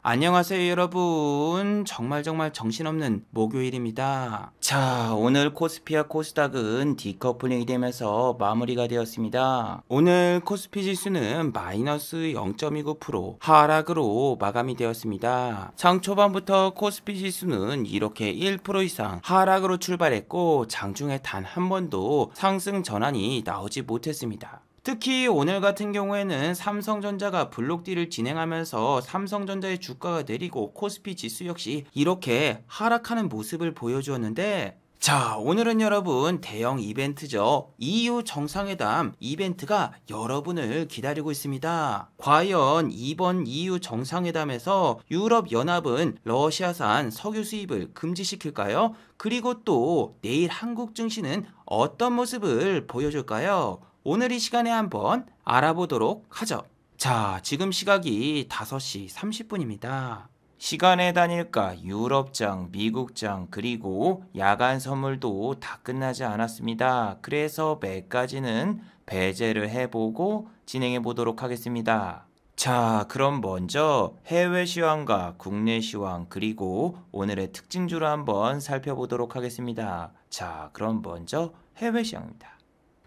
안녕하세요 여러분. 정말 정신없는 목요일입니다. 자, 오늘 코스피와 코스닥은 디커플링이 되면서 마무리가 되었습니다. 오늘 코스피 지수는 마이너스 0.29% 하락으로 마감이 되었습니다. 장 초반부터 코스피 지수는 이렇게 1% 이상 하락으로 출발했고 장중에 단 한 번도 상승 전환이 나오지 못했습니다. 특히 오늘 같은 경우에는 삼성전자가 블록딜을 진행하면서 삼성전자의 주가가 내리고 코스피 지수 역시 이렇게 하락하는 모습을 보여주었는데, 자, 오늘은 여러분 대형 이벤트죠. EU 정상회담 이벤트가 여러분을 기다리고 있습니다. 과연 이번 EU 정상회담에서 유럽연합은 러시아산 석유 수입을 금지시킬까요? 그리고 또 내일 한국 증시는 어떤 모습을 보여줄까요? 오늘 이 시간에 한번 알아보도록 하죠. 자, 지금 시각이 5시 30분입니다. 시간의 단일가, 유럽장, 미국장, 그리고 야간 선물도 다 끝나지 않았습니다. 그래서 매까지는 배제를 해보고 진행해 보도록 하겠습니다. 자, 그럼 먼저 해외 시황과 국내 시황 그리고 오늘의 특징주를 한번 살펴보도록 하겠습니다. 자, 그럼 먼저 해외 시황입니다.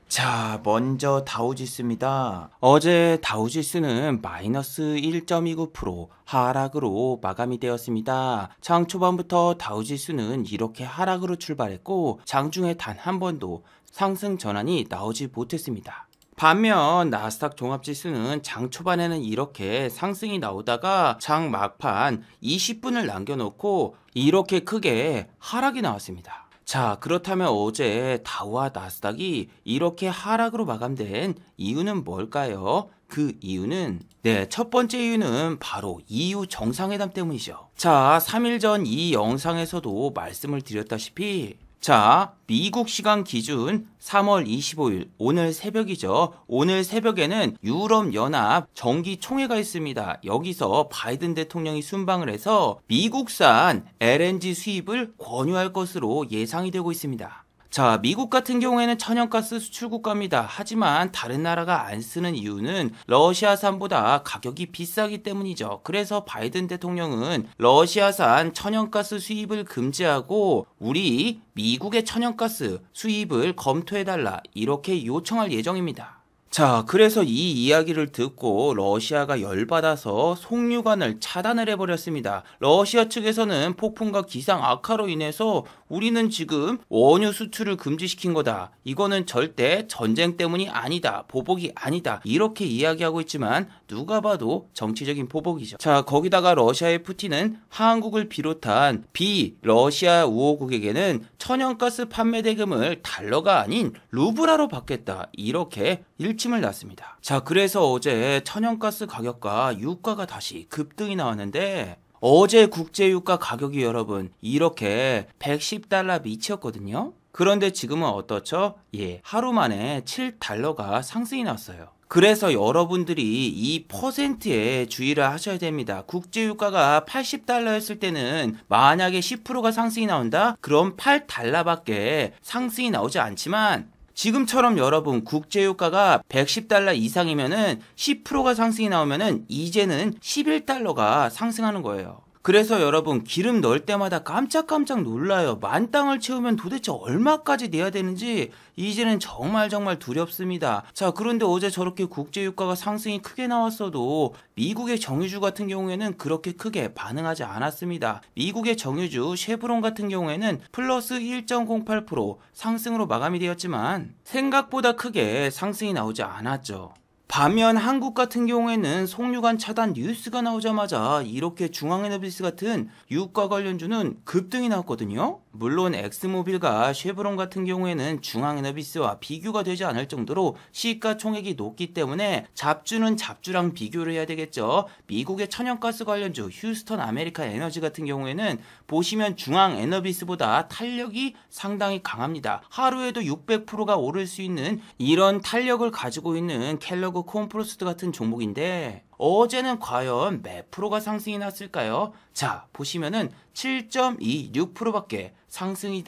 자, 먼저 다우지수입니다. 어제 다우지수는 마이너스 1.29% 하락으로 마감이 되었습니다. 장 초반부터 다우지수는 이렇게 하락으로 출발했고 장중에 단 한 번도 상승 전환이 나오지 못했습니다. 반면 나스닥 종합지수는 장 초반에는 이렇게 상승이 나오다가 장 막판 20분을 남겨놓고 이렇게 크게 하락이 나왔습니다. 자, 그렇다면 어제 다우와 나스닥이 이렇게 하락으로 마감된 이유는 뭘까요? 그 이유는 첫 번째 이유는 바로 EU 정상회담 때문이죠. 자, 3일 전 이 영상에서도 말씀을 드렸다시피 자, 미국 시간 기준 3월 25일 오늘 새벽이죠. 오늘 새벽에는 유럽연합 정기총회가 있습니다. 여기서 바이든 대통령이 순방을 해서 미국산 LNG 수입을 권유할 것으로 예상이 되고 있습니다. 자, 미국 같은 경우에는 천연가스 수출 국가입니다. 하지만 다른 나라가 안 쓰는 이유는 러시아산보다 가격이 비싸기 때문이죠. 그래서 바이든 대통령은 러시아산 천연가스 수입을 금지하고 우리 미국의 천연가스 수입을 검토해달라 이렇게 요청할 예정입니다. 자, 그래서 이 이야기를 듣고 러시아가 열받아서 송유관을 차단을 해버렸습니다. 러시아 측에서는 폭풍과 기상 악화로 인해서 우리는 지금 원유 수출을 금지시킨 거다. 이거는 절대 전쟁 때문이 아니다. 보복이 아니다. 이렇게 이야기하고 있지만 누가 봐도 정치적인 보복이죠. 자, 거기다가 러시아의 푸틴은 한국을 비롯한 비러시아 우호국에게는 천연가스 판매 대금을 달러가 아닌 루블화로 받겠다. 이렇게 일침을 놨습니다. 자, 그래서 어제 천연가스 가격과 유가가 다시 급등이 나왔는데 어제 국제유가 가격이 여러분 이렇게 110달러 미치였거든요. 그런데 지금은 어떻죠? 하루 만에 7달러가 상승이 났어요. 그래서 여러분들이 이 퍼센트에 주의를 하셔야 됩니다. 국제유가가 80달러였을 때는 만약에 10%가 상승이 나온다? 그럼 8달러밖에 상승이 나오지 않지만 지금처럼 여러분 국제유가가 110달러 이상이면은 10%가 상승이 나오면은 이제는 11달러가 상승하는 거예요. 그래서 여러분 기름 넣을 때마다 깜짝깜짝 놀라요. 만땅을 채우면 도대체 얼마까지 내야 되는지 이제는 정말 두렵습니다. 자, 그런데 어제 저렇게 국제유가가 상승이 크게 나왔어도 미국의 정유주 같은 경우에는 그렇게 크게 반응하지 않았습니다. 미국의 정유주 쉐브론 같은 경우에는 플러스 1.08% 상승으로 마감이 되었지만 생각보다 크게 상승이 나오지 않았죠. 반면 한국 같은 경우에는 송유관 차단 뉴스가 나오자마자 이렇게 중앙에너비스 같은 유가 관련주는 급등이 나왔거든요. 물론 엑스모빌과 쉐브론 같은 경우에는 중앙에너비스와 비교가 되지 않을 정도로 시가총액이 높기 때문에 잡주는 잡주랑 비교를 해야 되겠죠. 미국의 천연가스 관련주 휴스턴 아메리카 에너지 같은 경우에는 보시면 중앙에너비스보다 탄력이 상당히 강합니다. 하루에도 600%가 오를 수 있는 이런 탄력을 가지고 있는 켈러그 콘프로스트 같은 종목인데 어제는 과연 몇 프로가 상승이 났을까요? 자, 보시면은 7.26%밖에 상승이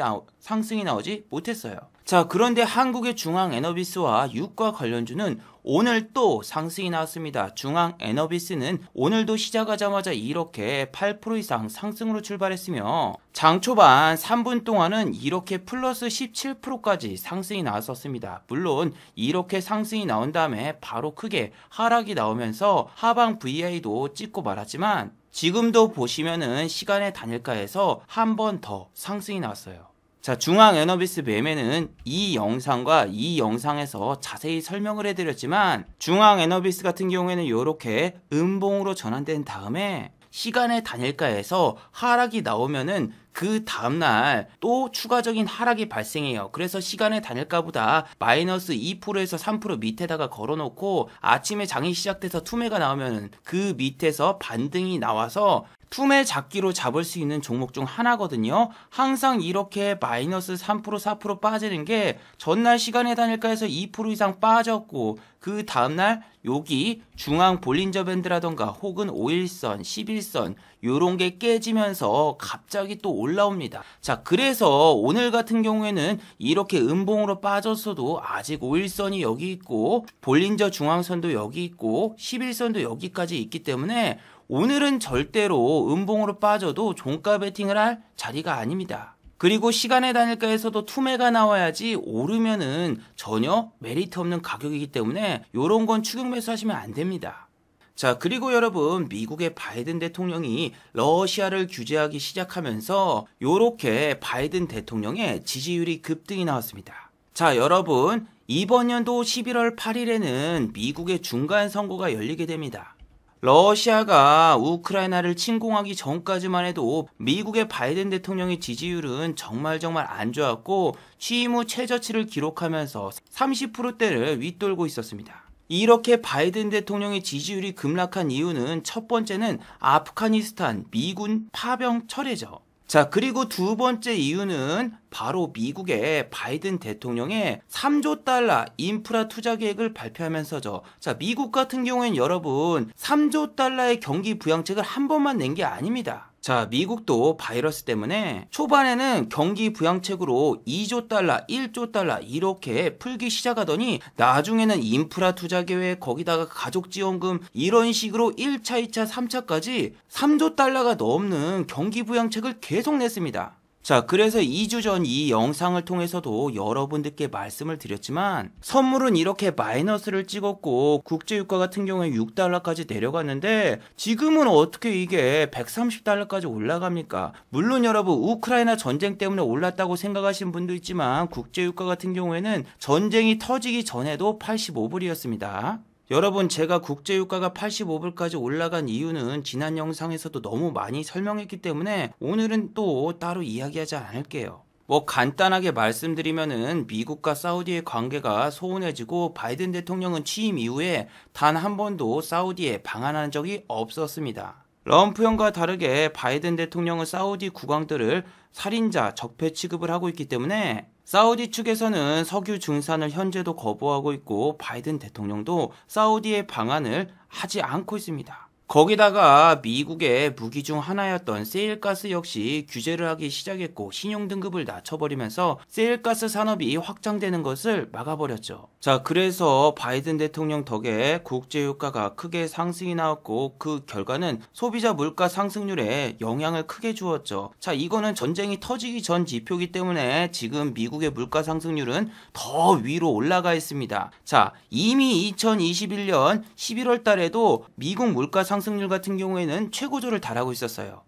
나오지 못했어요. 자, 그런데 한국의 중앙 에너비스와 유가 관련주는 오늘 또 상승이 나왔습니다. 중앙 에너비스는 오늘도 시작하자마자 이렇게 8% 이상 상승으로 출발했으며 장 초반 3분 동안은 이렇게 플러스 17%까지 상승이 나왔었습니다. 물론 이렇게 상승이 나온 다음에 바로 크게 하락이 나오면서 하방 VI도 찍고 말았지만 지금도 보시면은 시간의 단일가에서 한 번 더 상승이 나왔어요. 자, 중앙 에너비스 매매는 이 영상과 이 영상에서 자세히 설명을 해드렸지만 중앙 에너비스 같은 경우에는 이렇게 음봉으로 전환된 다음에 시간의 단일가에서 하락이 나오면은 그 다음날 또 추가적인 하락이 발생해요. 그래서 시간의 단일가보다 마이너스 2%에서 3% 밑에다가 걸어놓고 아침에 장이 시작돼서 투매가 나오면 그 밑에서 반등이 나와서 투매 잡기로 잡을 수 있는 종목 중 하나거든요. 항상 이렇게 마이너스 3% 4% 빠지는 게 전날 시간의 단일가에서 2% 이상 빠졌고 그 다음날 여기 중앙 볼린저 밴드라던가 혹은 5일선, 11선 요런 게 깨지면서 갑자기 또 올라옵니다. 자, 그래서 오늘 같은 경우에는 이렇게 음봉으로 빠졌어도 아직 5일선이 여기 있고 볼린저 중앙선도 여기 있고 11선도 여기까지 있기 때문에 오늘은 절대로 음봉으로 빠져도 종가 베팅을 할 자리가 아닙니다. 그리고 시간의 단일가에서도 투매가 나와야지 오르면은 전혀 메리트 없는 가격이기 때문에 이런 건 추격 매수하시면 안 됩니다. 자, 그리고 여러분 미국의 바이든 대통령이 러시아를 규제하기 시작하면서 이렇게 바이든 대통령의 지지율이 급등이 나왔습니다. 자, 여러분 이번 연도 11월 8일에는 미국의 중간 선거가 열리게 됩니다. 러시아가 우크라이나를 침공하기 전까지만 해도 미국의 바이든 대통령의 지지율은 정말 안 좋았고 취임 후 최저치를 기록하면서 30%대를 윗돌고 있었습니다. 이렇게 바이든 대통령의 지지율이 급락한 이유는 첫 번째는 아프가니스탄 미군 파병 철회죠. 자, 그리고 두 번째 이유는 바로 미국의 바이든 대통령의 3조 달러 인프라 투자 계획을 발표하면서죠. 자, 미국 같은 경우엔 여러분 3조 달러의 경기 부양책을 한 번만 낸 게 아닙니다. 자, 미국도 바이러스 때문에 초반에는 경기 부양책으로 2조 달러, 1조 달러 이렇게 풀기 시작하더니 나중에는 인프라 투자 계획 거기다가 가족 지원금 이런 식으로 1차, 2차, 3차까지 3조 달러가 넘는 경기 부양책을 계속 냈습니다. 자, 그래서 2주 전 이 영상을 통해서도 여러분들께 말씀을 드렸지만 선물은 이렇게 마이너스를 찍었고 국제유가 같은 경우에 6달러까지 내려갔는데 지금은 어떻게 이게 130달러까지 올라갑니까? 물론 여러분 우크라이나 전쟁 때문에 올랐다고 생각하시는 분도 있지만 국제유가 같은 경우에는 전쟁이 터지기 전에도 85불이었습니다. 여러분 제가 국제유가가 85불까지 올라간 이유는 지난 영상에서도 너무 많이 설명했기 때문에 오늘은 또 따로 이야기하지 않을게요. 뭐 간단하게 말씀드리면은 미국과 사우디의 관계가 소원해지고 바이든 대통령은 취임 이후에 단 한 번도 사우디에 방한한 적이 없었습니다. 럼프형과 다르게 바이든 대통령은 사우디 국왕들을 살인자 적폐 취급을 하고 있기 때문에 사우디 측에서는 석유 증산을 현재도 거부하고 있고 바이든 대통령도 사우디의 방한을 하지 않고 있습니다. 거기다가 미국의 무기 중 하나였던 세일가스 역시 규제를 하기 시작했고 신용등급을 낮춰버리면서 세일가스 산업이 확장되는 것을 막아버렸죠. 자, 그래서 바이든 대통령 덕에 국제유가가 크게 상승이 나왔고 그 결과는 소비자 물가 상승률에 영향을 크게 주었죠. 자, 이거는 전쟁이 터지기 전 지표이기 때문에 지금 미국의 물가 상승률은 더 위로 올라가 있습니다. 자, 이미 2021년 11월 달에도 미국 물가 상승률 같은 경우에는 최고조를 달하고 있었어요.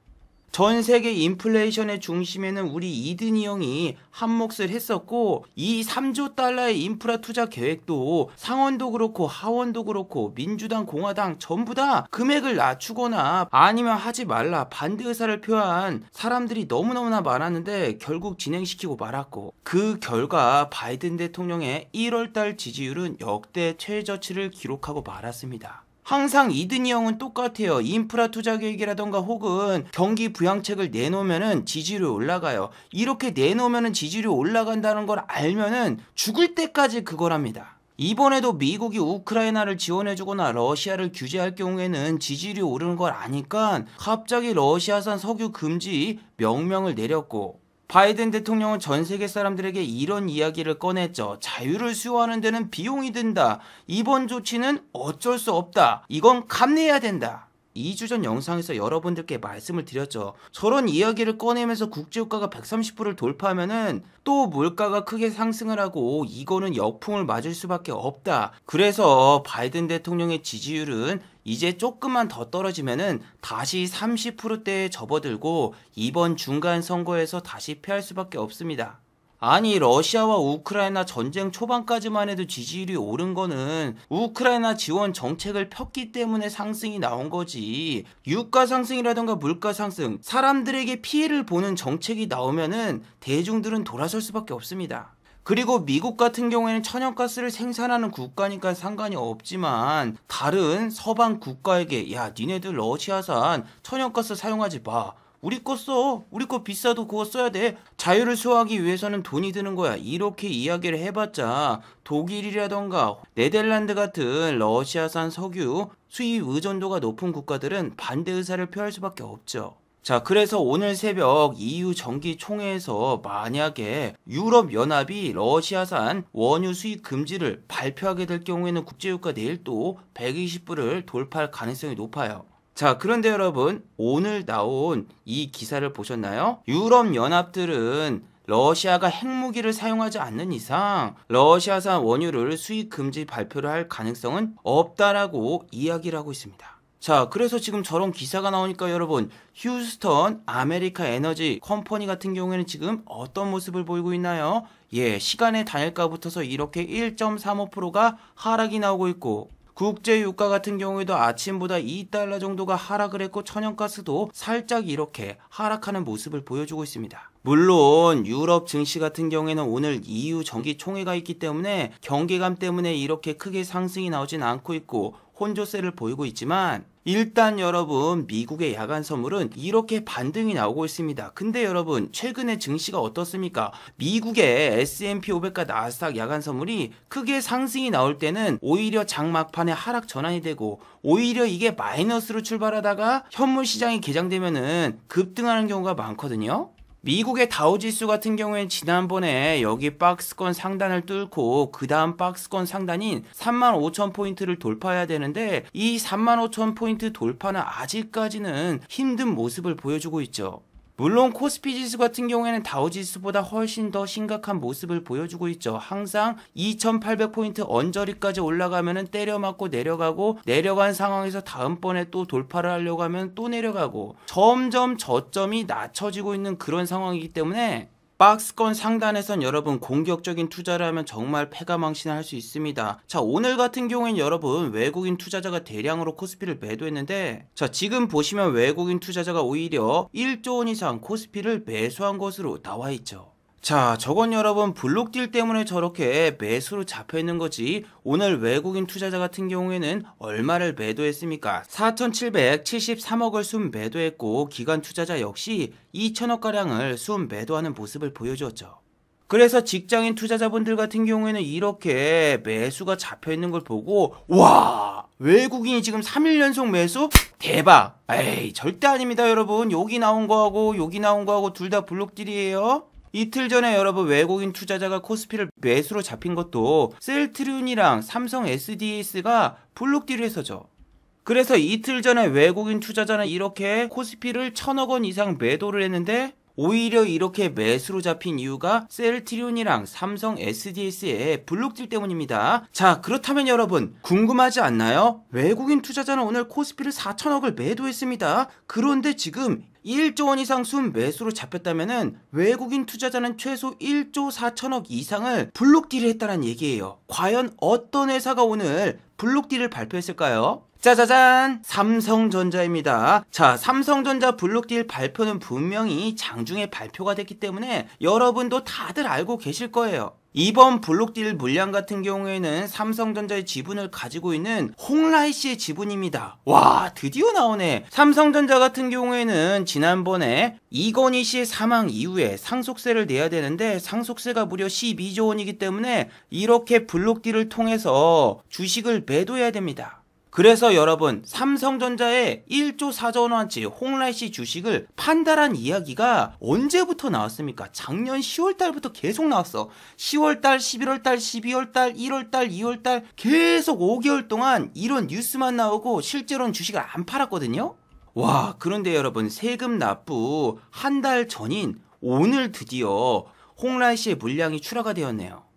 전 세계 인플레이션의 중심에는 우리 이든이 형이 한몫을 했었고 이 3조 달러의 인프라 투자 계획도 상원도 그렇고 하원도 그렇고 민주당 공화당 전부 다 금액을 낮추거나 아니면 하지 말라 반대 의사를 표한 사람들이 너무너무나 많았는데 결국 진행시키고 말았고 그 결과 바이든 대통령의 1월달 지지율은 역대 최저치를 기록하고 말았습니다. 항상 이든이 형은 똑같아요. 인프라 투자 계획이라던가 혹은 경기 부양책을 내놓으면은 지지율이 올라가요. 이렇게 내놓으면은 지지율이 올라간다는 걸 알면은 죽을 때까지 그걸 합니다. 이번에도 미국이 우크라이나를 지원해주거나 러시아를 규제할 경우에는 지지율이 오르는 걸 아니까 갑자기 러시아산 석유 금지 명령을 내렸고, 바이든 대통령은 전 세계 사람들에게 이런 이야기를 꺼냈죠. 자유를 수호하는 데는 비용이 든다. 이번 조치는 어쩔 수 없다. 이건 감내해야 된다. 2주 전 영상에서 여러분들께 말씀을 드렸죠. 저런 이야기를 꺼내면서 국제유가가 130불을 돌파하면은 또 물가가 크게 상승을 하고 이거는 역풍을 맞을 수밖에 없다. 그래서 바이든 대통령의 지지율은 이제 조금만 더 떨어지면은 다시 30%대에 접어들고 이번 중간 선거에서 다시 패할 수밖에 없습니다. 아니, 러시아와 우크라이나 전쟁 초반까지만 해도 지지율이 오른 거는 우크라이나 지원 정책을 폈기 때문에 상승이 나온 거지. 유가 상승이라던가 물가 상승, 사람들에게 피해를 보는 정책이 나오면은 대중들은 돌아설 수밖에 없습니다. 그리고 미국 같은 경우에는 천연가스를 생산하는 국가니까 상관이 없지만 다른 서방 국가에게 야, 니네들 러시아산 천연가스 사용하지 마. 우리 거 써. 우리 거 비싸도 그거 써야 돼. 자유를 수호하기 위해서는 돈이 드는 거야. 이렇게 이야기를 해봤자 독일이라던가 네덜란드 같은 러시아산 석유 수입 의존도가 높은 국가들은 반대 의사를 표할 수밖에 없죠. 자, 그래서 오늘 새벽 EU 정기총회에서 만약에 유럽연합이 러시아산 원유 수입 금지를 발표하게 될 경우에는 국제유가 내일 또 120불을 돌파할 가능성이 높아요. 자, 그런데 여러분, 오늘 나온 이 기사를 보셨나요? 유럽연합들은 러시아가 핵무기를 사용하지 않는 이상 러시아산 원유를 수입 금지 발표를 할 가능성은 없다라고 이야기를 하고 있습니다. 자, 그래서 지금 저런 기사가 나오니까 여러분, 휴스턴 아메리카 에너지 컴퍼니 같은 경우에는 지금 어떤 모습을 보이고 있나요? 예, 시간의 단일가 붙어서 이렇게 1.35%가 하락이 나오고 있고, 국제 유가 같은 경우에도 아침보다 2달러 정도가 하락을 했고 천연가스도 살짝 이렇게 하락하는 모습을 보여주고 있습니다. 물론 유럽 증시 같은 경우에는 오늘 EU 정기총회가 있기 때문에 경계감 때문에 이렇게 크게 상승이 나오진 않고 있고 혼조세를 보이고 있지만 일단 여러분 미국의 야간 선물은 이렇게 반등이 나오고 있습니다. 근데 여러분 최근에 증시가 어떻습니까? 미국의 S&P 500과 나스닥 야간 선물이 크게 상승이 나올 때는 오히려 장막판에 하락 전환이 되고 오히려 이게 마이너스로 출발하다가 현물 시장이 개장되면은 급등하는 경우가 많거든요. 미국의 다우지수 같은 경우에는 지난번에 여기 박스권 상단을 뚫고 그 다음 박스권 상단인 35,000포인트를 돌파해야 되는데 이 35,000포인트 돌파는 아직까지는 힘든 모습을 보여주고 있죠. 물론 코스피 지수 같은 경우에는 다우지수보다 훨씬 더 심각한 모습을 보여주고 있죠. 항상 2800포인트 언저리까지 올라가면은 때려 맞고 내려가고 내려간 상황에서 다음번에 또 돌파를 하려고 하면 또 내려가고 점점 저점이 낮춰지고 있는 그런 상황이기 때문에 박스권 상단에선 여러분 공격적인 투자를 하면 정말 패가망신할 수 있습니다. 자, 오늘 같은 경우엔 여러분 외국인 투자자가 대량으로 코스피를 매도했는데 자, 지금 보시면 외국인 투자자가 오히려 1조 원 이상 코스피를 매수한 것으로 나와 있죠. 자, 저건 여러분 블록딜 때문에 저렇게 매수로 잡혀있는 거지 오늘 외국인 투자자 같은 경우에는 얼마를 매도했습니까? 4,773억을 순 매도했고 기관 투자자 역시 2천억가량을 순 매도하는 모습을 보여주었죠. 그래서 직장인 투자자분들 같은 경우에는 이렇게 매수가 잡혀있는 걸 보고 와, 외국인이 지금 3일 연속 매수? 대박! 에이, 절대 아닙니다 여러분. 여기 나온 거하고 여기 나온 거하고 둘 다 블록딜이에요. 이틀 전에 여러분 외국인 투자자가 코스피를 매수로 잡힌 것도 셀트리온이랑 삼성 SDS가 블록딜을 해서죠. 그래서 이틀 전에 외국인 투자자는 이렇게 코스피를 1,000억 원 이상 매도를 했는데 오히려 이렇게 매수로 잡힌 이유가 셀트리온이랑 삼성 SDS의 블록딜 때문입니다. 자, 그렇다면 여러분 궁금하지 않나요? 외국인 투자자는 오늘 코스피를 4,000억을 매도했습니다. 그런데 지금 1조 원 이상 순 매수로 잡혔다면은 외국인 투자자는 최소 1조 4천억 이상을 블록딜을 했다는 얘기예요. 과연 어떤 회사가 오늘 블록딜을 발표했을까요? 짜자잔! 삼성전자입니다. 자, 삼성전자 블록딜 발표는 분명히 장중에 발표가 됐기 때문에 여러분도 다들 알고 계실 거예요. 이번 블록딜 물량 같은 경우에는 삼성전자의 지분을 가지고 있는 홍라이 씨의 지분입니다. 와, 드디어 나오네. 삼성전자 같은 경우에는 지난번에 이건희 씨의 사망 이후에 상속세를 내야 되는데 상속세가 무려 12조 원이기 때문에 이렇게 블록딜을 통해서 주식을 매도해야 됩니다. 그래서 여러분, 삼성전자의 1조 4조 원어치 홍라이 씨 주식을 판다란 이야기가 언제부터 나왔습니까? 작년 10월달부터 계속 나왔어. 10월달, 11월달, 12월달, 1월달, 2월달 계속 5개월 동안 이런 뉴스만 나오고 실제로는 주식을 안 팔았거든요. 와, 그런데 여러분, 세금 납부 한 달 전인 오늘 드디어 홍라이 씨의 물량이 출하가 되었네요.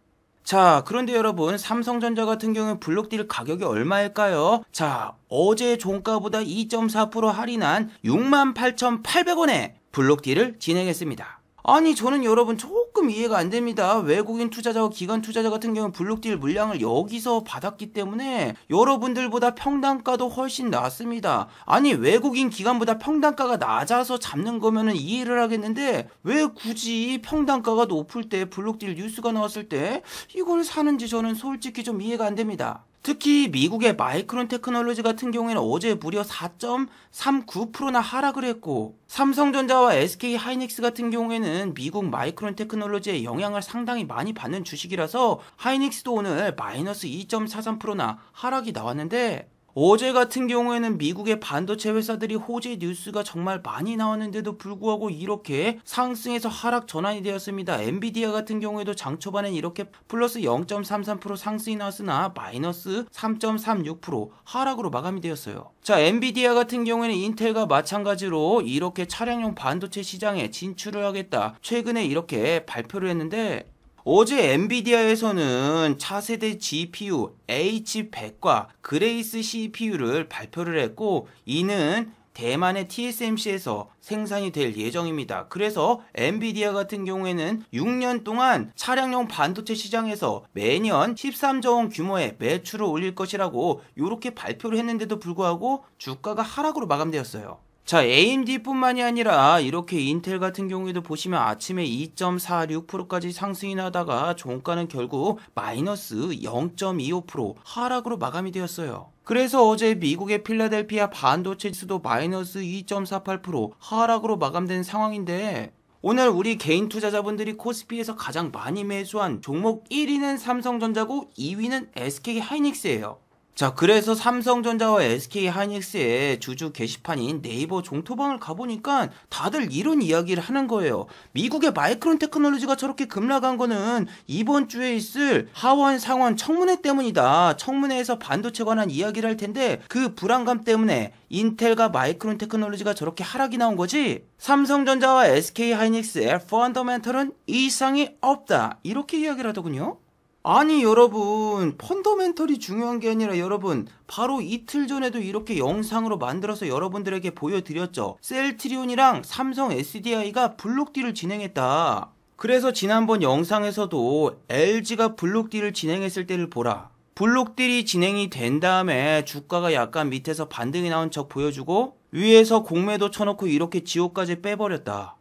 자, 그런데 여러분, 삼성전자 같은 경우는 블록딜 가격이 얼마일까요? 자, 어제 종가보다 2.4% 할인한 68,800원에 블록딜을 진행했습니다. 아니, 저는 여러분 조금 이해가 안 됩니다. 외국인 투자자와 기관 투자자 같은 경우는 블록딜 물량을 여기서 받았기 때문에 여러분들보다 평단가도 훨씬 낮습니다. 아니, 외국인 기관보다 평단가가 낮아서 잡는 거면은 이해를 하겠는데 왜 굳이 평단가가 높을 때 블록딜 뉴스가 나왔을 때 이걸 사는지 저는 솔직히 좀 이해가 안 됩니다. 특히 미국의 마이크론 테크놀로지 같은 경우에는 어제 무려 4.39%나 하락을 했고, 삼성전자와 SK 하이닉스 같은 경우에는 미국 마이크론 테크놀로지의 영향을 상당히 많이 받는 주식이라서 하이닉스도 오늘 마이너스 2.43%나 하락이 나왔는데, 어제 같은 경우에는 미국의 반도체 회사들이 호재 뉴스가 정말 많이 나왔는데도 불구하고 이렇게 상승해서 하락 전환이 되었습니다. 엔비디아 같은 경우에도 장 초반엔 이렇게 플러스 0.33% 상승이 나왔으나 마이너스 3.36% 하락으로 마감이 되었어요. 자, 엔비디아 같은 경우에는 인텔과 마찬가지로 이렇게 차량용 반도체 시장에 진출을 하겠다, 최근에 이렇게 발표를 했는데, 어제 엔비디아에서는 차세대 GPU H100과 그레이스 CPU를 발표를 했고, 이는 대만의 TSMC에서 생산이 될 예정입니다. 그래서 엔비디아 같은 경우에는 6년 동안 차량용 반도체 시장에서 매년 13조 원 규모의 매출을 올릴 것이라고 이렇게 발표를 했는데도 불구하고 주가가 하락으로 마감되었어요. 자, AMD뿐만이 아니라 이렇게 인텔 같은 경우에도 보시면 아침에 2.46%까지 상승이 나다가 종가는 결국 마이너스 0.25% 하락으로 마감이 되었어요. 그래서 어제 미국의 필라델피아 반도체 지수도 마이너스 2.48% 하락으로 마감된 상황인데, 오늘 우리 개인 투자자분들이 코스피에서 가장 많이 매수한 종목 1위는 삼성전자고 2위는 SK 하이닉스예요. 자, 그래서 삼성전자와 SK 하이닉스의 주주 게시판인 네이버 종토방을 가보니까 다들 이런 이야기를 하는 거예요. 미국의 마이크론 테크놀로지가 저렇게 급락한 거는 이번 주에 있을 하원 상원 청문회 때문이다. 청문회에서 반도체 관한 이야기를 할 텐데 그 불안감 때문에 인텔과 마이크론 테크놀로지가 저렇게 하락이 나온 거지. 삼성전자와 SK 하이닉스의 펀더멘털은 이상이 없다, 이렇게 이야기를 하더군요. 아니 여러분, 펀더멘털이 중요한 게 아니라 여러분, 바로 이틀 전에도 이렇게 영상으로 만들어서 여러분들에게 보여드렸죠. 셀트리온이랑 삼성 SDI가 블록딜을 진행했다. 그래서 지난번 영상에서도 LG가 블록딜을 진행했을 때를 보라. 블록딜이 진행이 된 다음에 주가가 약간 밑에서 반등이 나온 척 보여주고 위에서 공매도 쳐놓고 이렇게 지옥까지 빼버렸다.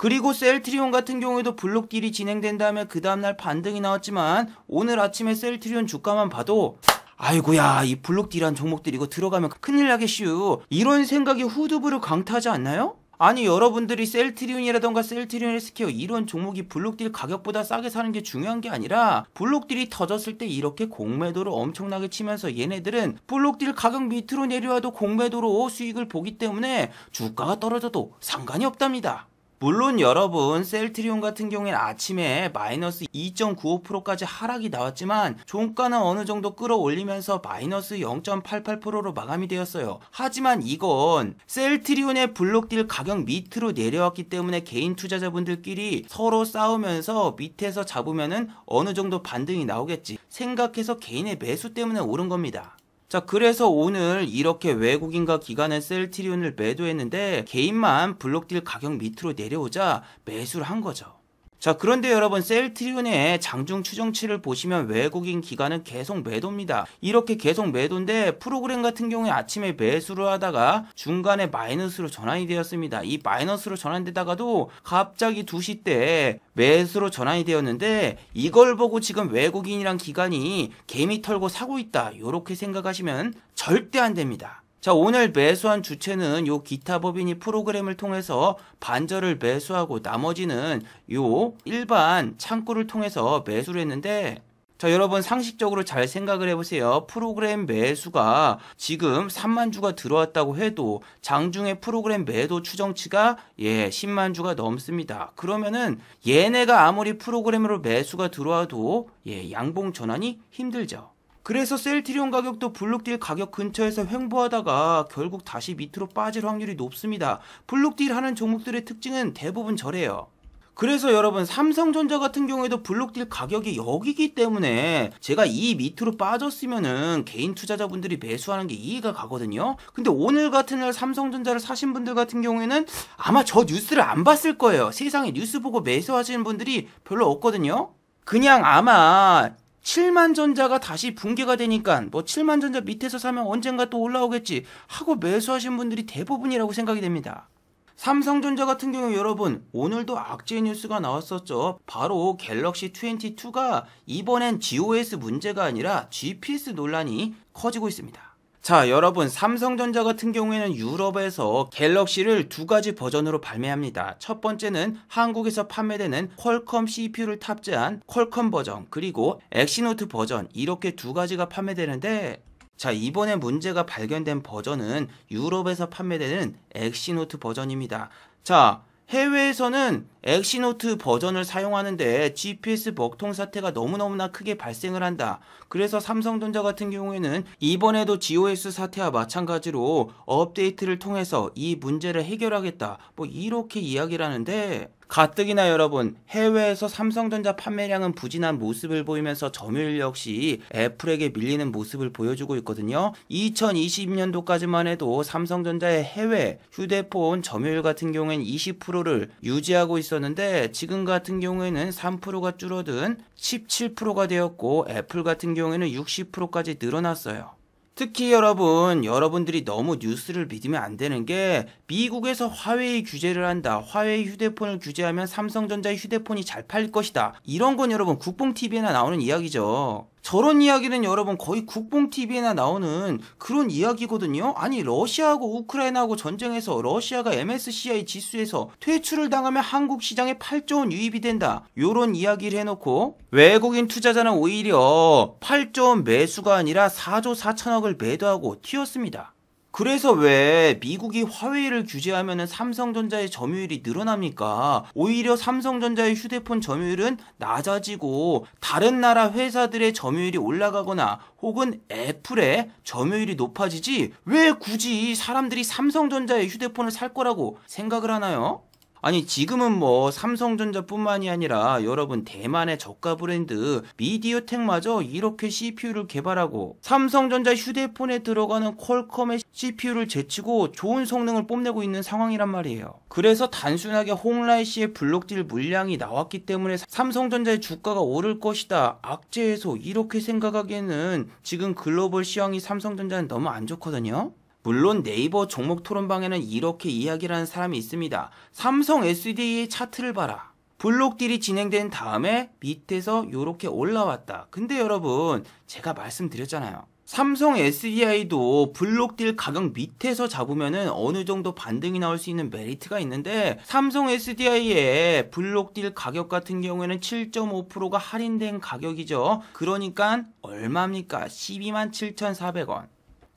그리고 셀트리온 같은 경우에도 블록딜이 진행된 다음에 그 다음날 반등이 나왔지만 오늘 아침에 셀트리온 주가만 봐도 아이고야, 이 블록딜한 종목들 이거 들어가면 큰일 나겠슈, 이런 생각이 후두부를 강타하지 않나요? 아니 여러분들이 셀트리온이라던가 셀트리온 헬스케어 이런 종목이 블록딜 가격보다 싸게 사는 게 중요한 게 아니라 블록딜이 터졌을 때 이렇게 공매도를 엄청나게 치면서 얘네들은 블록딜 가격 밑으로 내려와도 공매도로 수익을 보기 때문에 주가가 떨어져도 상관이 없답니다. 물론 여러분, 셀트리온 같은 경우에는 아침에 마이너스 2.95%까지 하락이 나왔지만 종가는 어느 정도 끌어올리면서 마이너스 0.88%로 마감이 되었어요. 하지만 이건 셀트리온의 블록딜 가격 밑으로 내려왔기 때문에 개인 투자자분들끼리 서로 싸우면서 밑에서 잡으면은 어느 정도 반등이 나오겠지 생각해서 개인의 매수 때문에 오른 겁니다. 자, 그래서 오늘 이렇게 외국인과 기관은 셀트리온을 매도했는데 개인만 블록딜 가격 밑으로 내려오자 매수를 한 거죠. 자, 그런데 여러분 셀트리온의 장중 추정치를 보시면 외국인 기관은 계속 매도입니다. 이렇게 계속 매도인데 프로그램 같은 경우에 아침에 매수를 하다가 중간에 마이너스로 전환이 되었습니다. 이 마이너스로 전환되다가도 갑자기 2시 때 매수로 전환이 되었는데 이걸 보고 지금 외국인이랑 기관이 개미 털고 사고 있다, 이렇게 생각하시면 절대 안 됩니다. 자, 오늘 매수한 주체는 요 기타 법인이 프로그램을 통해서 반절을 매수하고 나머지는 요 일반 창구를 통해서 매수를 했는데, 자, 여러분 상식적으로 잘 생각을 해보세요. 프로그램 매수가 지금 3만 주가 들어왔다고 해도 장중에 프로그램 매도 추정치가 10만 주가 넘습니다. 그러면은 얘네가 아무리 프로그램으로 매수가 들어와도 양봉 전환이 힘들죠. 그래서 셀트리온 가격도 블록딜 가격 근처에서 횡보하다가 결국 다시 밑으로 빠질 확률이 높습니다. 블록딜 하는 종목들의 특징은 대부분 저래요. 그래서 여러분 삼성전자 같은 경우에도 블록딜 가격이 여기기 때문에 제가 이 밑으로 빠졌으면은 개인 투자자분들이 매수하는 게 이해가 가거든요. 근데 오늘 같은 날 삼성전자를 사신 분들 같은 경우에는 아마 저 뉴스를 안 봤을 거예요. 세상에 뉴스 보고 매수하시는 분들이 별로 없거든요. 그냥 아마 7만 전자가 다시 붕괴가 되니까 뭐 7만 전자 밑에서 사면 언젠가 또 올라오겠지 하고 매수하신 분들이 대부분이라고 생각이 됩니다. 삼성전자 같은 경우 여러분 오늘도 악재 뉴스가 나왔었죠. 바로 갤럭시 22가 이번엔 GOS 문제가 아니라 GPS 논란이 커지고 있습니다. 자, 여러분 삼성전자 같은 경우에는 유럽에서 갤럭시를 2가지 버전으로 발매합니다. 첫 번째는 한국에서 판매되는 퀄컴 CPU를 탑재한 퀄컴 버전, 그리고 엑시노트 버전, 이렇게 2가지가 판매되는데, 자, 이번에 문제가 발견된 버전은 유럽에서 판매되는 엑시노트 버전입니다. 자, 해외에서는 엑시노트 버전을 사용하는데 GPS 먹통 사태가 너무너무나 크게 발생을 한다. 그래서 삼성전자 같은 경우에는 이번에도 GOS 사태와 마찬가지로 업데이트를 통해서 이 문제를 해결하겠다, 뭐 이렇게 이야기를 하는데, 가뜩이나 여러분 해외에서 삼성전자 판매량은 부진한 모습을 보이면서 점유율 역시 애플에게 밀리는 모습을 보여주고 있거든요. 2020년도까지만 해도 삼성전자의 해외 휴대폰 점유율 같은 경우에는 20%를 유지하고 있었는데 지금 같은 경우에는 3%가 줄어든 17%가 되었고 애플 같은 경우에는 60%까지 늘어났어요. 특히 여러분들이 너무 뉴스를 믿으면 안 되는 게, 미국에서 화웨이 규제를 한다, 화웨이 휴대폰을 규제하면 삼성전자의 휴대폰이 잘 팔릴 것이다, 이런 건 여러분 국뽕TV에나 나오는 이야기죠. 저런 이야기는 여러분 거의 국뽕TV에나 나오는 그런 이야기거든요. 아니 러시아하고 우크라이나하고 전쟁에서 러시아가 MSCI 지수에서 퇴출을 당하면 한국 시장에 8조 원 유입이 된다, 요런 이야기를 해놓고 외국인 투자자는 오히려 8조 원 매수가 아니라 4조 4천억을 매도하고 튀었습니다. 그래서 왜 미국이 화웨이를 규제하면 삼성전자의 점유율이 늘어납니까? 오히려 삼성전자의 휴대폰 점유율은 낮아지고 다른 나라 회사들의 점유율이 올라가거나 혹은 애플의 점유율이 높아지지, 왜 굳이 사람들이 삼성전자의 휴대폰을 살 거라고 생각을 하나요? 아니 지금은 뭐 삼성전자뿐만이 아니라 여러분 대만의 저가 브랜드 미디어텍마저 이렇게 CPU를 개발하고 삼성전자 휴대폰에 들어가는 퀄컴의 CPU를 제치고 좋은 성능을 뽐내고 있는 상황이란 말이에요. 그래서 단순하게 홍라이씨의 블록딜 물량이 나왔기 때문에 삼성전자의 주가가 오를 것이다, 악재 해소, 이렇게 생각하기에는 지금 글로벌 시황이 삼성전자는 너무 안 좋거든요. 물론 네이버 종목 토론방에는 이렇게 이야기를 하는 사람이 있습니다. 삼성 SDA의 차트를 봐라. 블록딜이 진행된 다음에 밑에서 이렇게 올라왔다. 근데 여러분 제가 말씀드렸잖아요. 삼성 SDI도 블록딜 가격 밑에서 잡으면은 어느 정도 반등이 나올 수 있는 메리트가 있는데, 삼성 SDI의 블록딜 가격 같은 경우에는 7.5%가 할인된 가격이죠. 그러니까 얼마입니까? 127,400원.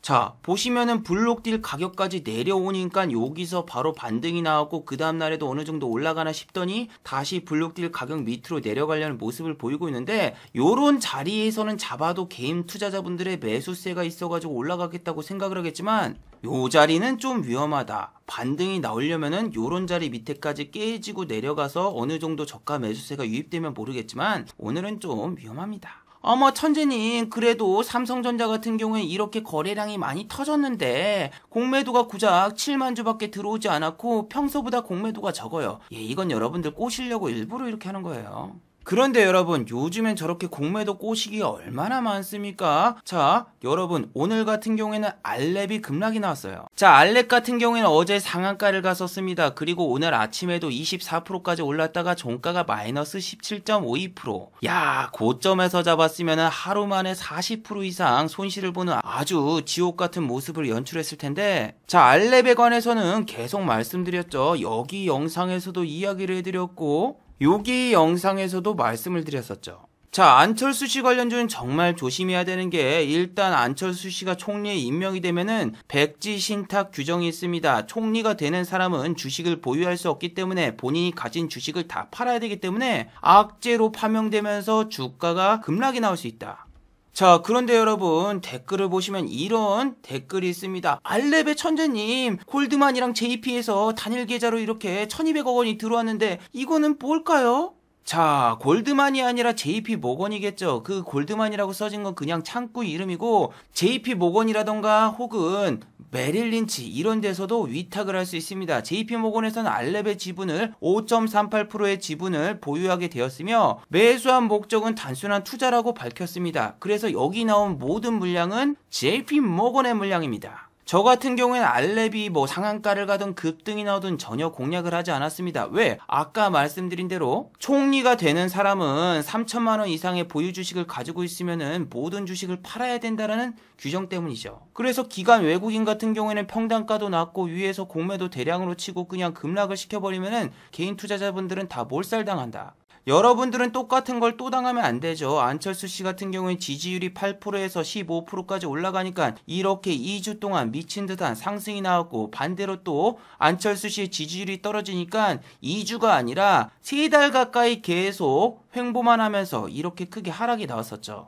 자, 보시면은 블록딜 가격까지 내려오니까 여기서 바로 반등이 나왔고 그 다음날에도 어느 정도 올라가나 싶더니 다시 블록딜 가격 밑으로 내려가려는 모습을 보이고 있는데, 요런 자리에서는 잡아도 개인 투자자분들의 매수세가 있어가지고 올라가겠다고 생각을 하겠지만 요 자리는 좀 위험하다. 반등이 나오려면은 요런 자리 밑에까지 깨지고 내려가서 어느 정도 저가 매수세가 유입되면 모르겠지만 오늘은 좀 위험합니다. 어머 천재님, 그래도 삼성전자 같은 경우엔 이렇게 거래량이 많이 터졌는데 공매도가 고작 7만 주밖에 들어오지 않았고 평소보다 공매도가 적어요. 예, 이건 여러분들 꼬시려고 일부러 이렇게 하는 거예요. 그런데 여러분, 요즘엔 저렇게 공매도 꼬시기가 얼마나 많습니까? 자, 여러분, 오늘 같은 경우에는 알랩이 급락이 나왔어요. 자, 알랩 같은 경우에는 어제 상한가를 갔었습니다. 그리고 오늘 아침에도 24%까지 올랐다가 종가가 마이너스 17.52%. 야, 고점에서 잡았으면 하루 만에 40% 이상 손실을 보는 아주 지옥 같은 모습을 연출했을 텐데, 자, 알랩에 관해서는 계속 말씀드렸죠. 여기 영상에서도 이야기를 해드렸고, 여기 영상에서도 말씀을 드렸었죠. 자, 안철수 씨 관련주는 정말 조심해야 되는 게, 일단 안철수 씨가 총리에 임명이 되면은 백지 신탁 규정이 있습니다. 총리가 되는 사람은 주식을 보유할 수 없기 때문에 본인이 가진 주식을 다 팔아야 되기 때문에 악재로 파명되면서 주가가 급락이 나올 수 있다. 자, 그런데 여러분, 댓글을 보시면 이런 댓글이 있습니다. 알랩의 천재님, 골드만이랑 JP에서 단일 계좌로 이렇게 1200억 원이 들어왔는데 이거는 뭘까요? 자, 골드만이 아니라 JP 모건이겠죠. 그 골드만이라고 써진 건 그냥 창구 이름이고, JP 모건이라던가 혹은 메릴 린치 이런 데서도 위탁을 할 수 있습니다. JP 모건에서는 알랩의 지분을 5.38%의 지분을 보유하게 되었으며 매수한 목적은 단순한 투자라고 밝혔습니다. 그래서 여기 나온 모든 물량은 JP 모건의 물량입니다. 저 같은 경우에는 알랩이 뭐 상한가를 가든 급등이 나오든 전혀 공략을 하지 않았습니다. 왜? 아까 말씀드린 대로 총리가 되는 사람은 3천만 원 이상의 보유 주식을 가지고 있으면은 모든 주식을 팔아야 된다라는 규정 때문이죠. 그래서 기관 외국인 같은 경우에는 평단가도 낮고 위에서 공매도 대량으로 치고 그냥 급락을 시켜버리면은 개인 투자자분들은 다 몰살당한다. 여러분들은 똑같은 걸 또 당하면 안 되죠. 안철수 씨 같은 경우엔 지지율이 8%에서 15%까지 올라가니까 이렇게 2주 동안 미친 듯한 상승이 나왔고, 반대로 또 안철수 씨의 지지율이 떨어지니까 2주가 아니라 3달 가까이 계속 횡보만 하면서 이렇게 크게 하락이 나왔었죠.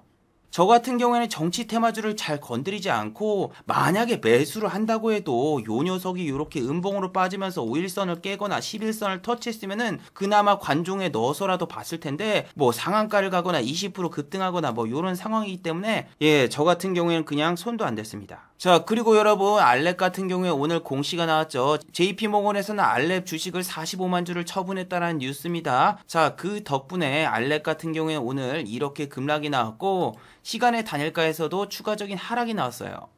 저 같은 경우에는 정치 테마주를 잘 건드리지 않고, 만약에 매수를 한다고 해도 요 녀석이 이렇게 음봉으로 빠지면서 5일선을 깨거나 11선을 터치했으면은 그나마 관종에 넣어서라도 봤을 텐데, 뭐 상한가를 가거나 20% 급등하거나 뭐 요런 상황이기 때문에 예, 저 같은 경우에는 그냥 손도 안 댔습니다. 자, 그리고 여러분, 알랩 같은 경우에 오늘 공시가 나왔죠. JP모건에서는 알랩 주식을 45만 주를 처분했다라는 뉴스입니다. 자, 그 덕분에 알랩 같은 경우에 오늘 이렇게 급락이 나왔고, 시간의 단일가에서도 추가적인 하락이 나왔어요.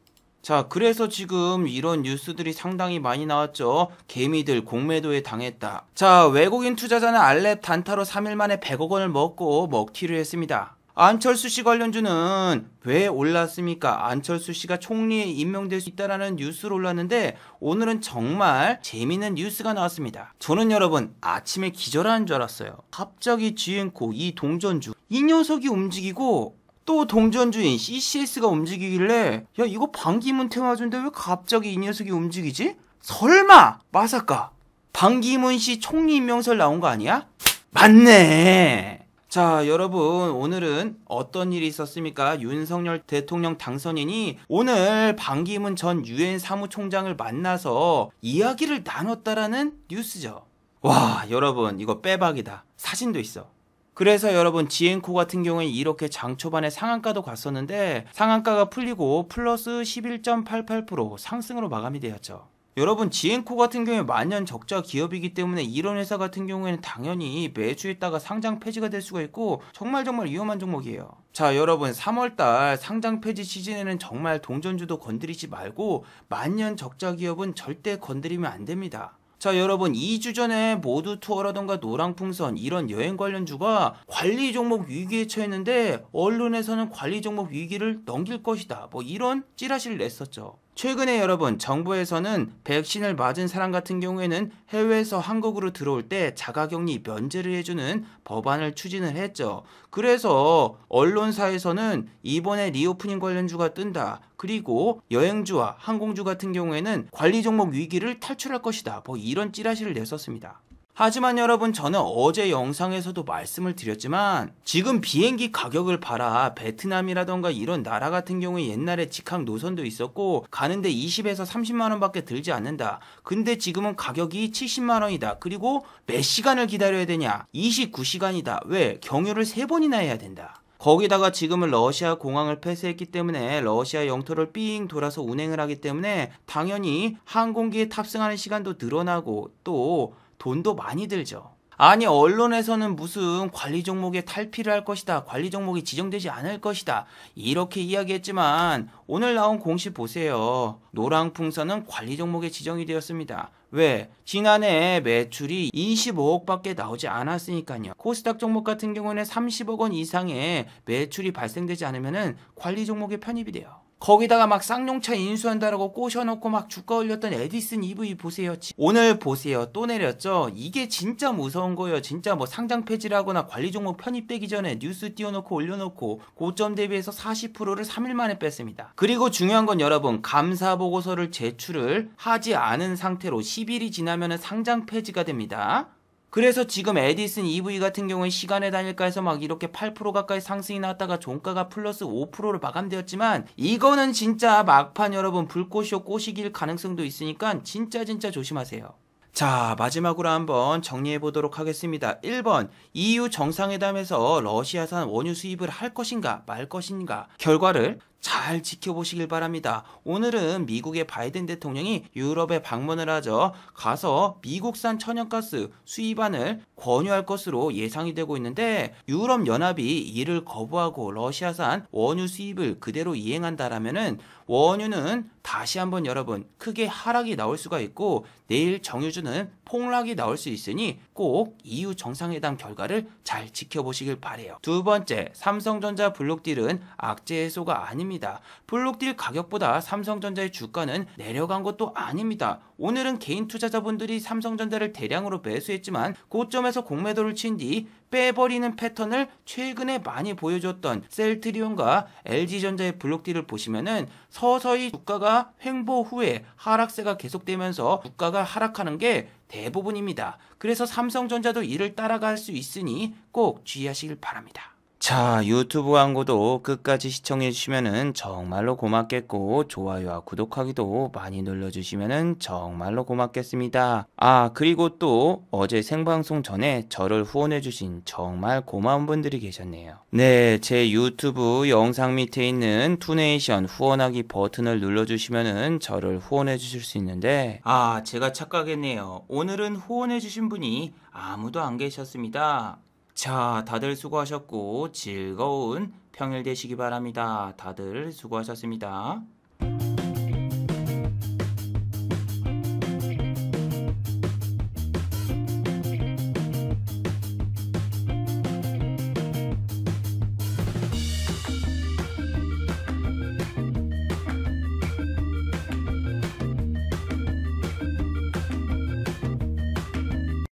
자, 그래서 지금 이런 뉴스들이 상당히 많이 나왔죠. 개미들 공매도에 당했다. 자, 외국인 투자자는 알랩 단타로 3일 만에 100억 원을 먹고 먹튀를 했습니다. 안철수 씨 관련주는 왜 올랐습니까? 안철수 씨가 총리에 임명될 수 있다라는 뉴스로 올랐는데, 오늘은 정말 재미있는 뉴스가 나왔습니다. 저는 여러분 아침에 기절하는 줄 알았어요. 갑자기 지앤코 이 동전주, 이 녀석이 움직이고 또 동전주인 CCS가 움직이길래, 야, 이거 반기문 테마주인데 왜 갑자기 이 녀석이 움직이지? 설마 마사카 반기문 씨 총리 임명설 나온 거 아니야? 맞네. 자, 여러분, 오늘은 어떤 일이 있었습니까? 윤석열 대통령 당선인이 오늘 반기문 전 유엔 사무총장을 만나서 이야기를 나눴다라는 뉴스죠. 와, 여러분, 이거 빼박이다. 사진도 있어. 그래서 여러분, 지앤코 같은 경우에 이렇게 장 초반에 상한가도 갔었는데 상한가가 풀리고 플러스 11.88% 상승으로 마감이 되었죠. 여러분, 지앤코 같은 경우에 만년 적자 기업이기 때문에 이런 회사 같은 경우에는 당연히 매수했다가 상장 폐지가 될 수가 있고 정말 위험한 종목이에요. 자, 여러분, 3월달 상장 폐지 시즌에는 정말 동전주도 건드리지 말고 만년 적자 기업은 절대 건드리면 안 됩니다. 자, 여러분, 2주 전에 모두 투어라던가 노랑풍선 이런 여행 관련주가 관리 종목 위기에 처했는데 언론에서는 관리 종목 위기를 넘길 것이다, 뭐 이런 찌라시를 냈었죠. 최근에 여러분, 정부에서는 백신을 맞은 사람 같은 경우에는 해외에서 한국으로 들어올 때 자가격리 면제를 해주는 법안을 추진을 했죠. 그래서 언론사에서는 이번에 리오프닝 관련주가 뜬다, 그리고 여행주와 항공주 같은 경우에는 관리 종목 위기를 탈출할 것이다, 뭐 이런 찌라시를 냈었습니다. 하지만 여러분, 저는 어제 영상에서도 말씀을 드렸지만 지금 비행기 가격을 봐라. 베트남이라던가 이런 나라 같은 경우에 옛날에 직항 노선도 있었고 가는데 20에서 30만 원밖에 들지 않는다. 근데 지금은 가격이 70만 원이다. 그리고 몇 시간을 기다려야 되냐? 29시간이다. 왜? 경유를 3번이나 해야 된다. 거기다가 지금은 러시아 공항을 폐쇄했기 때문에 러시아 영토를 삥 돌아서 운행을 하기 때문에 당연히 항공기에 탑승하는 시간도 늘어나고 또 돈도 많이 들죠. 아니 언론에서는 무슨 관리 종목에 탈피를 할 것이다. 관리 종목이 지정되지 않을 것이다. 이렇게 이야기했지만 오늘 나온 공시 보세요. 노랑풍선은 관리 종목에 지정이 되었습니다. 왜? 지난해 매출이 25억밖에 나오지 않았으니까요. 코스닥 종목 같은 경우는 30억 원 이상의 매출이 발생되지 않으면 관리 종목에 편입이 돼요. 거기다가 막 쌍용차 인수한다라고 꼬셔놓고 막 주가 올렸던 에디슨 EV 보세요. 오늘 보세요. 또 내렸죠. 이게 진짜 무서운 거예요. 진짜 뭐 상장 폐지를 하거나 관리 종목 편입되기 전에 뉴스 띄워놓고 올려놓고 고점 대비해서 40%를 3일 만에 뺐습니다. 그리고 중요한 건 여러분 감사 보고서를 제출을 하지 않은 상태로 10일이 지나면 상장 폐지가 됩니다. 그래서 지금 에디슨 EV 같은 경우에 시간의 단일가에서 막 이렇게 8% 가까이 상승이 나왔다가 종가가 플러스 5%로 마감되었지만 이거는 진짜 막판 여러분 불꽃이요 꽃이길 가능성도 있으니까 진짜 조심하세요. 자, 마지막으로 한번 정리해 보도록 하겠습니다. 1번, EU 정상회담에서 러시아산 원유 수입을 할 것인가 말 것인가 결과를 잘 지켜보시길 바랍니다. 오늘은 미국의 바이든 대통령이 유럽에 방문을 하죠. 가서 미국산 천연가스 수입안을 권유할 것으로 예상이 되고 있는데 유럽연합이 이를 거부하고 러시아산 원유 수입을 그대로 이행한다라면은 원유는 다시 한번 여러분 크게 하락이 나올 수가 있고 내일 정유주는 폭락이 나올 수 있으니 꼭 EU 정상회담 결과를 잘 지켜보시길 바래요. 두 번째, 삼성전자 블록딜은 악재 해소가 아닙니다. 블록딜 가격보다 삼성전자의 주가는 내려간 것도 아닙니다. 오늘은 개인 투자자분들이 삼성전자를 대량으로 매수했지만 고점에서 공매도를 친 뒤 빼버리는 패턴을 최근에 많이 보여줬던 셀트리온과 LG전자의 블록딜을 보시면은 서서히 주가가 횡보 후에 하락세가 계속되면서 주가가 하락하는 게 대부분입니다. 그래서 삼성전자도 이를 따라갈 수 있으니 꼭 주의하시길 바랍니다. 자, 유튜브 광고도 끝까지 시청해 주시면 정말로 고맙겠고 좋아요와 구독하기도 많이 눌러주시면 정말로 고맙겠습니다. 아, 그리고 또 어제 생방송 전에 저를 후원해 주신 정말 고마운 분들이 계셨네요. 네, 제 유튜브 영상 밑에 있는 투네이션 후원하기 버튼을 눌러주시면 저를 후원해 주실 수 있는데 제가 착각했네요. 오늘은 후원해 주신 분이 아무도 안 계셨습니다. 자, 다들 수고하셨고 즐거운 평일 되시기 바랍니다. 다들 수고하셨습니다.